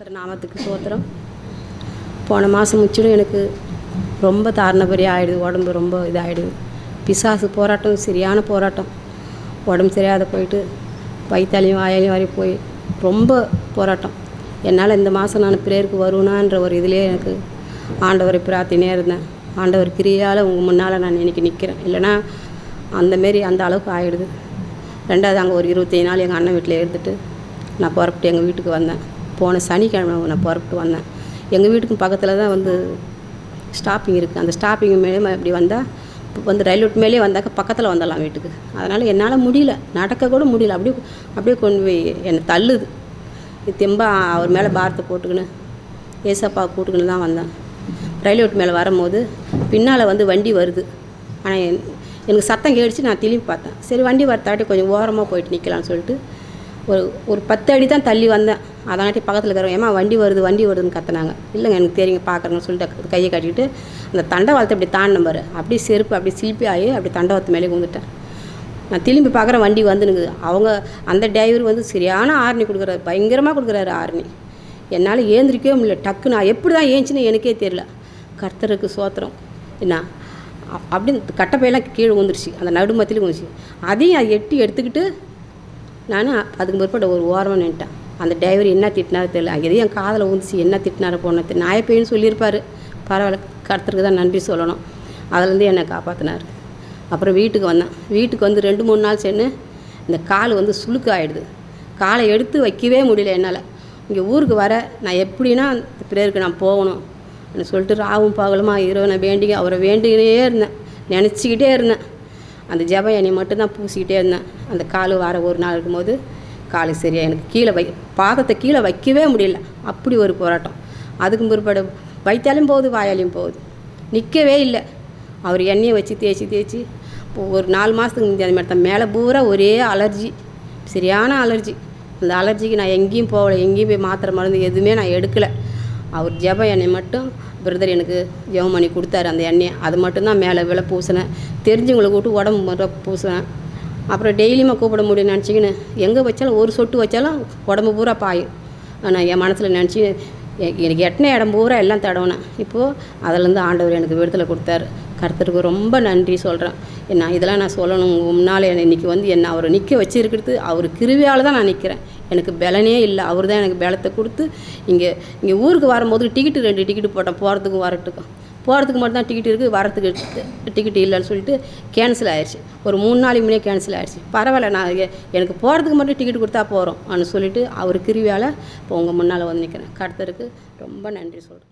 நாமத்துக்கு சோத்திரம். போன மாதம் முற்றிலும் எனக்கு ரொம்ப தாரணபரி ஆகிடுது. உடம்பு ரொம்ப இதாகிடுது. பிசாசு போராட்டம், சரியான போராட்டம். உடம்பு சரியாத போயிட்டு வயிற்றாலையும் வாயாலையும் வரை போய் ரொம்ப போராட்டம். என்னால் இந்த மாதம் நான் பிரேயருக்கு வருவேனான்ற ஒரு இதிலே எனக்கு ஆண்டவரை பிரார்த்தினே இருந்தேன். ஆண்டவர் கிரியால் உங்கள் முன்னால் நான் இன்றைக்கி நிற்கிறேன். இல்லைனா அந்தமாரி அந்த அளவுக்கு ஆகிடுது. ரெண்டாவது அங்கே ஒரு 25 நாள் எங்கள் அண்ணன் வீட்டில் இருந்துட்டு நான் புறப்பட்டு எங்கள் வீட்டுக்கு வந்தேன். போன சனிக்கிழமை நான் புறப்பட்டு வந்தேன். எங்கள் வீட்டுக்கு பக்கத்தில் தான் ஸ்டாப்பிங் இருக்குது. அந்த ஸ்டாப்பிங் மேலே இப்படி வந்தால் ரயில்வே மேலே வந்தாக்க பக்கத்தில் வந்துடலாம் வீட்டுக்கு. அதனால் என்னால் முடியல, நடக்க கூட முடியல. அப்படியே கொண்டு போய் என்னை தள்ளுது. தெம்பா அவர் மேலே பாரத்தை போட்டுக்கின்னு ஏசப்பா கூட்டுக்கின்னு தான் வந்தேன். ரயில்வே மேலே வரும்போது பின்னால் வண்டி வருது. ஆனால் எனக்கு சத்தம் கேட்டுச்சு. நான் திரும்பி பார்த்தேன். சரி வண்டி வரத்தாட்டி கொஞ்சம் ஓரமாக போயிட்டு நிற்கலான்னு சொல்லிட்டு ஒரு 10 அடி தான் தள்ளி வந்தேன். அதனாட்டி பக்கத்தில் இருக்கிறவங்க ஏமா வண்டி வருதுன்னு கத்துனாங்க. இல்லைங்க எனக்கு தெரியுங்க பார்க்குறேன்னு சொல்லிட்டு கையை காட்டிக்கிட்டு அந்த தண்டவாளத்தை அப்படி தாண்டின பாரு. அப்படியே செருப்பு அப்படியே சிலிப்பி ஆகி அப்படி தண்டவாளத்து மேலே வந்துட்டேன். நான் திரும்பி பார்க்குறேன் வண்டி வந்துனுங்குது. அவங்க அந்த டிரைவர் சரியான ஆர்னி கொடுக்குறாரு, பயங்கரமாக கொடுக்குறாரு ஆர்னி. என்னால் ஏந்திரிக்கவே முடியல. டக்கு நான் எப்படி தான் ஏஞ்சின்னு எனக்கே தெரியல. கர்த்தருக்கு சோத்திரம். என்ன அப்படி கட்டப்பையெல்லாம் கீழே வந்துருச்சு. அந்த நடுமத்திலும் வந்துச்சு. அதையும் அதை எடுத்துக்கிட்டு நான் அதுக்கு முற்பட்ட ஒரு ஓரமாக நின்ட்டேன். அந்த டிரைவர் என்ன திட்டினாரு தெரியல. எதையும் என் காதில் ஊந்துச்சு. என்ன திட்டினாரு போனது நாயப்பைன்னு சொல்லியிருப்பார். பரவாயில்ல, கர்த்தருக்கு தான் நன்றி சொல்லணும். அதுலேருந்து என்னை காப்பாற்றினார். அப்புறம் வீட்டுக்கு வந்தேன். வீட்டுக்கு 2-3 நாள் சென்று இந்த கால் சுளுக்கு ஆகிடுது. காலை எடுத்து வைக்கவே முடியல என்னால். இங்கே ஊருக்கு வர நான் எப்படின்னா அந்த பிரேயருக்கு நான் போகணும் சொல்லிட்டு ராவும் பகலுமா இரவு வேண்டிக்க அவரை வேண்டிக்கிட்டே இருந்தேன், நினச்சிக்கிட்டே இருந்தேன். அந்த ஜெபம் என்னை மட்டும்தான் பூசிக்கிட்டே இருந்தேன். அந்த கால் வர ஒரு நாள் இருக்கும்போது கால் சரியாக எனக்கு கீழே பாதத்தை கீழே வைக்கவே முடியல. அப்படி ஒரு போராட்டம். அதுக்கு பிற்பாடு வயிற்றாலையும் போகுது, வாயாலையும் போகுது, நிற்கவே இல்லை. அவர் எண்ணெயை வச்சு தேய்ச்சி ஒரு 4 மாதத்துக்கு முந்தைய அந்த மாதிரி தான். மேலே பூரா ஒரே அலர்ஜி, சரியான அலர்ஜி. அந்த அலர்ஜிக்கு நான் எங்கேயும் போகலை, எங்கேயும் போய் மாத்திரை மருந்து எதுவுமே நான் எடுக்கலை. அவர் ஜெப எண்ணெய் மட்டும் பிரதர் எனக்கு ஜெபம் பண்ணி கொடுத்தாரு. அந்த எண்ணெயை அது மட்டும்தான் மேலே விலை பூசினேன். தெரிஞ்சவங்களை கூட்டு உடம்பு மட்டும் பூசினேன். அப்புறம் டெய்லியுமா கூப்பிட முடியும்னு நினச்சிக்கின்னு எங்கே வச்சாலும் ஒரு சொட்டு வச்சாலும் உடம்பு பூரா பாயும். ஆனால் என் மனசில் நினச்சி எனக்கு எட்டின இடம் பூரா எல்லாம் தடவினேன். இப்போது அதிலேருந்து ஆண்டவர் எனக்கு விடுதலை கொடுத்தாரு. கர்த்தருக்கு ரொம்ப நன்றி சொல்கிறேன். இதெல்லாம் நான் சொல்லணும். முன்னால் இன்றைக்கி என்னை அவரை நிற்க வச்சுருக்கிறது அவர் கிருபையால் தான் நான் நிற்கிறேன். எனக்கு பலனே இல்லை. அவர் தான் எனக்கு பலத்தை கொடுத்து இங்கே ஊருக்கு வரும்போது 2 டிக்கெட்டு போட்டேன். போகிறதுக்கும் வரட்டுக்கும். போகிறதுக்கு மட்டும் தான் டிக்கெட் இருக்குது, வரத்துக்கு டிக்கெட் இல்லைன்னு சொல்லிட்டு கேன்சல் ஆயிடுச்சு. ஒரு 3 நாளைக்கு முன்னே கேன்சல் ஆயிடுச்சு. பரவாயில்ல, நான் எனக்கு போகிறதுக்கு மட்டும் டிக்கெட் கொடுத்தா போகிறோம் அப்படின்னு சொல்லிட்டு அவர் கிருபையால் இப்போ உங்கள் முன்னால் நிற்கிறேன். கர்த்தருக்கு ரொம்ப நன்றி சொல்கிறேன்.